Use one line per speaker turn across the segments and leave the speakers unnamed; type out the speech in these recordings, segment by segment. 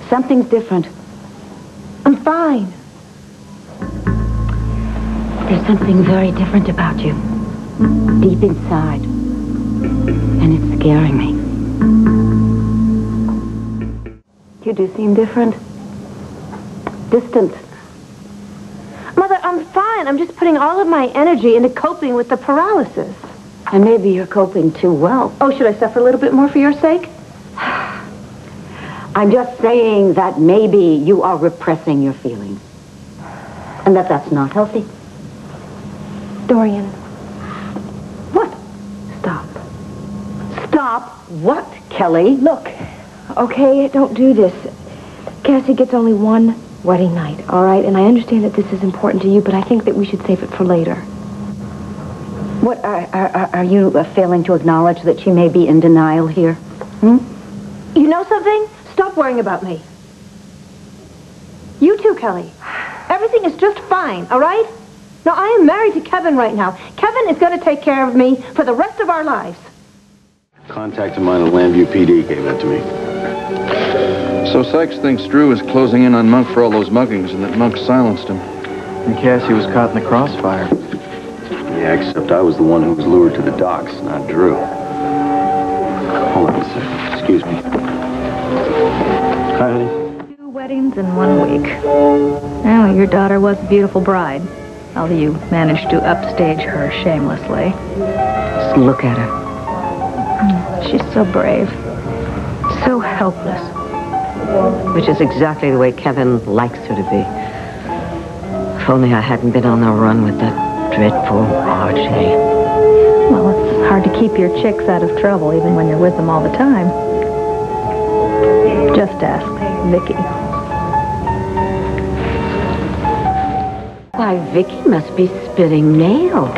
Something's different.
I'm fine.
There's something very different about you. Deep inside. And it's scaring me. You do seem different. Distant.
Mother, I'm fine. I'm just putting all of my energy into coping with the paralysis.
And maybe you're coping too well.
Oh, should I suffer a little bit more for your sake?
I'm just saying that maybe you are repressing your feelings. And that's not healthy.
Dorian.
What?
Stop.
Stop what, Kelly?
Look, okay, don't do this. Cassie gets only one wedding night, all right? And I understand that this is important to you, but I think that we should save it for later.
What, are you failing to acknowledge that she may be in denial here? Hmm?
You know something? Stop worrying about me. You too, Kelly. Everything is just fine, all right? Now, I am married to Kevin right now. Kevin is going to take care of me for the rest of our lives.
Contact of mine at Lambview PD gave that to me.
So Sykes thinks Drew is closing in on Monk for all those muggings and that Monk silenced him.
And Cassie was caught in the crossfire.
Yeah, except I was the one who was lured to the docks, not Drew. Hold on a second. Excuse me. Hi, honey.
2 weddings in 1 week. Oh, your daughter was a beautiful bride. Although you managed to upstage her shamelessly.
Just look at her.
She's so brave. So helpless.
Which is exactly the way Kevin likes her to be. If only I hadn't been on the run with that dreadful RJ.
Well, it's hard to keep your chicks out of trouble even when you're with them all the time. Just ask Vicky.
Why, Vicky must be spitting nails.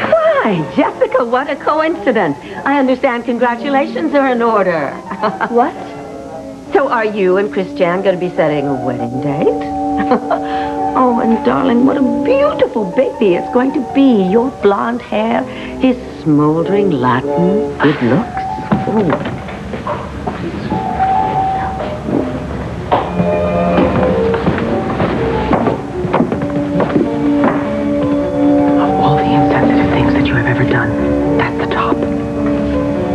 Why, Jessica, what a coincidence. I understand congratulations are in order.
What?
So are you and Christiane going to be setting a wedding date? Oh, and darling, what a beautiful baby it's going to be. Your blonde hair, his smoldering Latin good looks. Oh.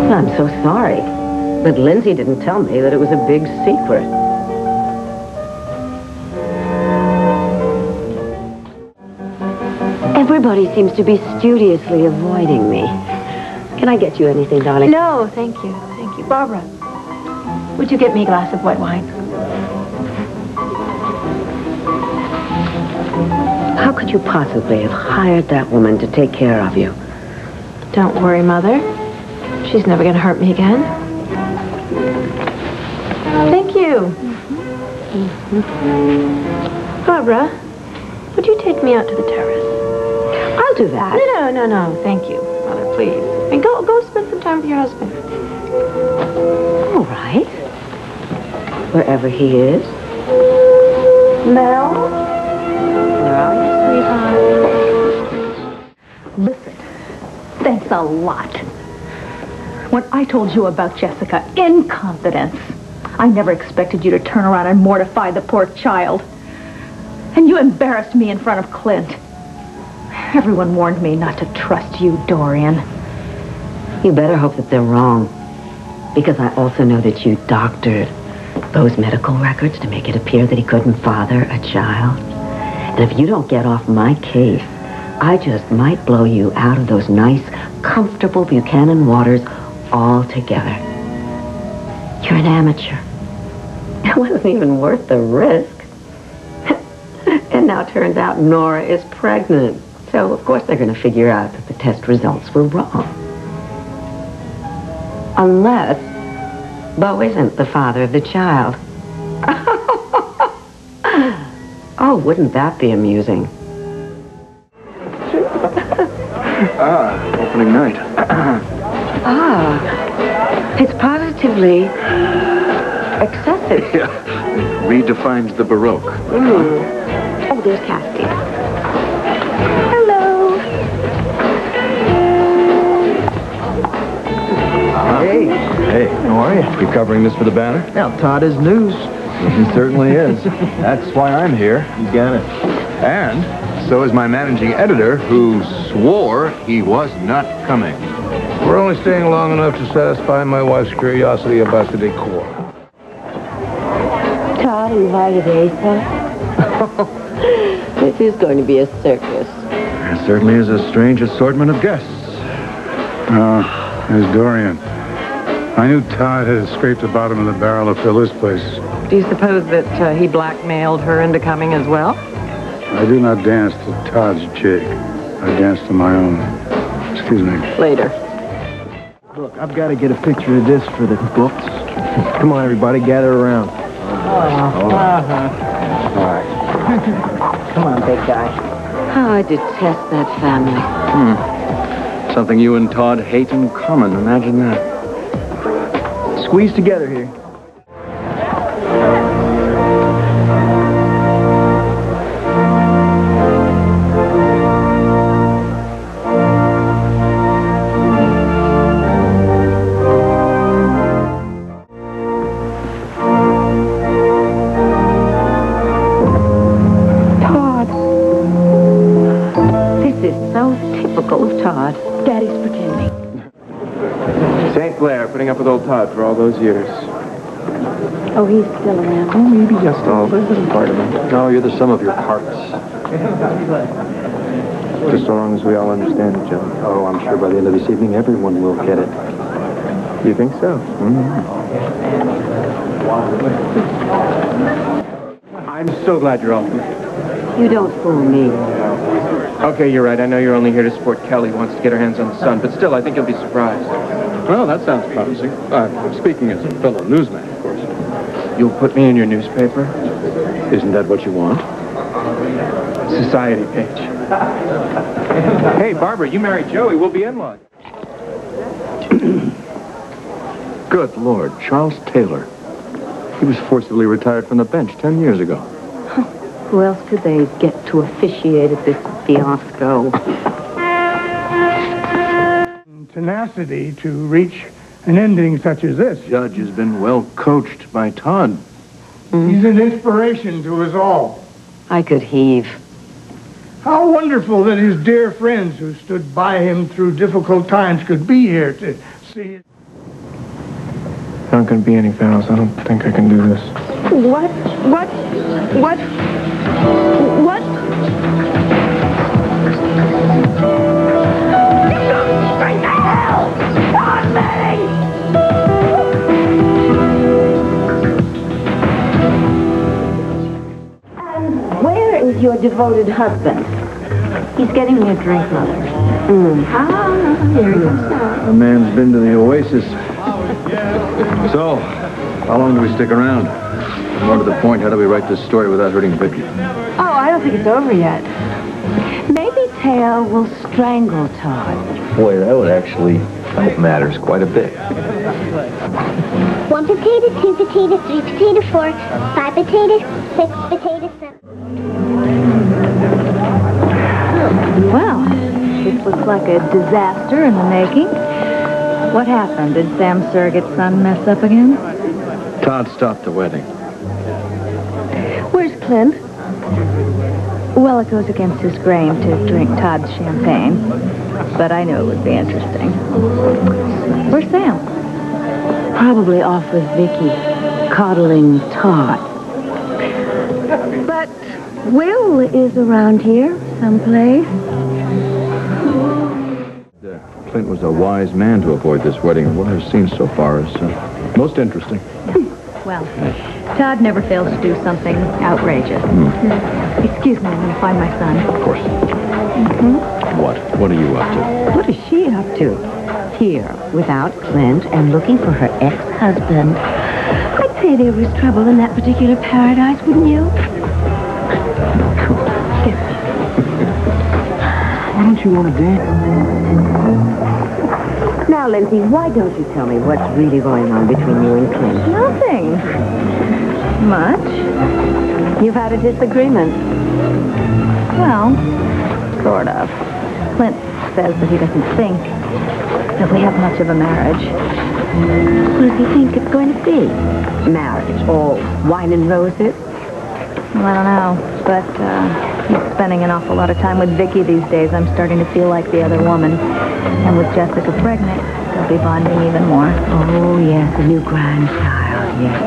I'm so sorry, but Lindsay didn't tell me that it was a big secret. Everybody seems to be studiously avoiding me. Can I get you anything, darling?
No, thank you. Thank you. Barbara, would you get me a glass of white wine?
How could you possibly have hired that woman to take care of you?
Don't worry, Mother. She's never going to hurt me again. Thank you. Barbara, would you take me out to the terrace?
I'll do that.
No. Thank you, Mother, please. And go spend some time with your husband.
All right. Wherever he is.
Mel?
Where are you, sweetheart?
Listen, thanks a lot. When I told you about Jessica in confidence, I never expected you to turn around and mortify the poor child. And you embarrassed me in front of Clint. Everyone warned me not to trust you, Dorian.
You better hope that they're wrong. Because I also know that you doctored those medical records to make it appear that he couldn't father a child. And if you don't get off my case, I just might blow you out of those nice, comfortable Buchanan waters altogether. You're an amateur. It wasn't even worth the risk. And now it turns out Nora is pregnant. So, of course, they're going to figure out that the test results were wrong. Unless Beau isn't the father of the child. Oh, wouldn't that be amusing?
Opening night.
It's positively excessive.
Yeah. Redefines the Baroque.
Oh, there's Cassie.
Hello.
Hey,
Hey, how are you?
You covering this for the banner?
Now, Todd is news.
He certainly is. That's why I'm here.
You got it.
And so is my managing editor, who swore he was not coming.
We're only staying long enough to satisfy my wife's curiosity about the decor.
Todd invited Asa. This is going to be a circus.
There certainly is a strange assortment of guests.
There's Dorian. I knew Todd had scraped the bottom of the barrel to fill his place.
Do you suppose that he blackmailed her into coming as well?
I do not dance to Todd's jig. I dance to my own. Excuse me.
Later.
Look, I've got to get a picture of this for the books. Come on, everybody, gather around.
All right. Come on, big guy. How I detest that family.
Something you and Todd hate in common. Imagine that.
Squeeze together here.
Todd.
Daddy's pretending.
St. Clair, putting up with old Todd for all those years.
Oh, he's still around.
Oh, maybe just all, but a part of him.
No, you're the sum of your parts.
Just so long as we all understand each other.
Oh, I'm sure by the end of this evening, everyone will get it.
You think so? I'm so glad you're all here.
You don't fool me.
Okay, you're right. I know you're only here to support Kelly, who wants to get her hands on the sun, but still, I think you'll be surprised.
Well, that sounds promising. Speaking as a fellow newsman, of course.
You'll put me in your newspaper?
Isn't that what you want?
Society page. Hey, Barbara, you married Joey. We'll be in-laws.
Good Lord, Charles Taylor. He was forcibly retired from the bench 10 years ago.
Who else could they get to officiate at this fiasco?
Tenacity to reach an ending such as this.
Judge has been well coached by Todd.
He's an inspiration to us all.
I could heave.
How wonderful that his dear friends who stood by him through difficult times could be here to see it.
There aren't going to be any fouls. I don't think I can do this.
What?
And where is your devoted husband? He's getting me a drink, Mother. Here he comes now.
The man's been to the Oasis. So, how long do we stick around? More to the point, how do we write this story without hurting Vicky?
Oh, I don't think it's over yet.
Maybe Tail will strangle Todd.
Boy, that would actually help matters quite a bit.
1 potato, 2 potatoes, 3 potato, 4, 5 potatoes, 6 potatoes, 7.
Well, this looks like a disaster in the making. What happened? Did Sam's surrogate son mess up again?
Todd stopped the wedding.
Where's Clint? Well, it goes against his grain to drink Todd's champagne, but I knew it would be interesting. Where's Sam?
Probably off with Vicky, coddling Todd.
But Will is around here someplace.
Clint was a wise man to avoid this wedding. What I've seen so far is most interesting.
Well, Todd never fails to do something outrageous. Excuse me, I'm going to find my son.
Of course. What? What are you up to?
What is she up to? Here, without Clint, and looking for her ex-husband. I'd say there was trouble in that particular paradise, wouldn't you?
Why don't you want to dance?
Now, Lindsay, why don't you tell me what's really going on between you and Clint?
Nothing. Much.
You've had a disagreement.
Well, sort of. Clint says that he doesn't think that we have much of a marriage.
What does he think it's going to be? Marriage, all wine and roses?
Well, I don't know, but he's spending an awful lot of time with Vicky these days. I'm starting to feel like the other woman. And with Jessica pregnant, they'll be bonding even more.
Oh, yes, a new grandchild, yes.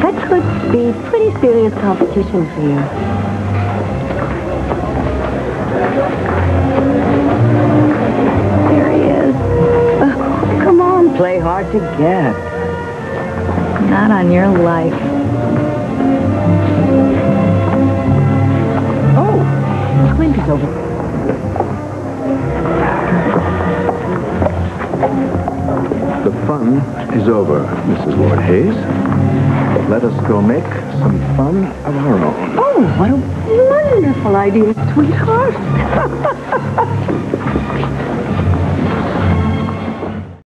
That could be pretty serious competition for you.
There he is.
Come on, play hard to get.
Not on your life.
Oh, Clint is over.
The fun is over, Mrs. Lord Hayes. Let us go make some fun of our own.
Oh, what a wonderful idea, sweetheart.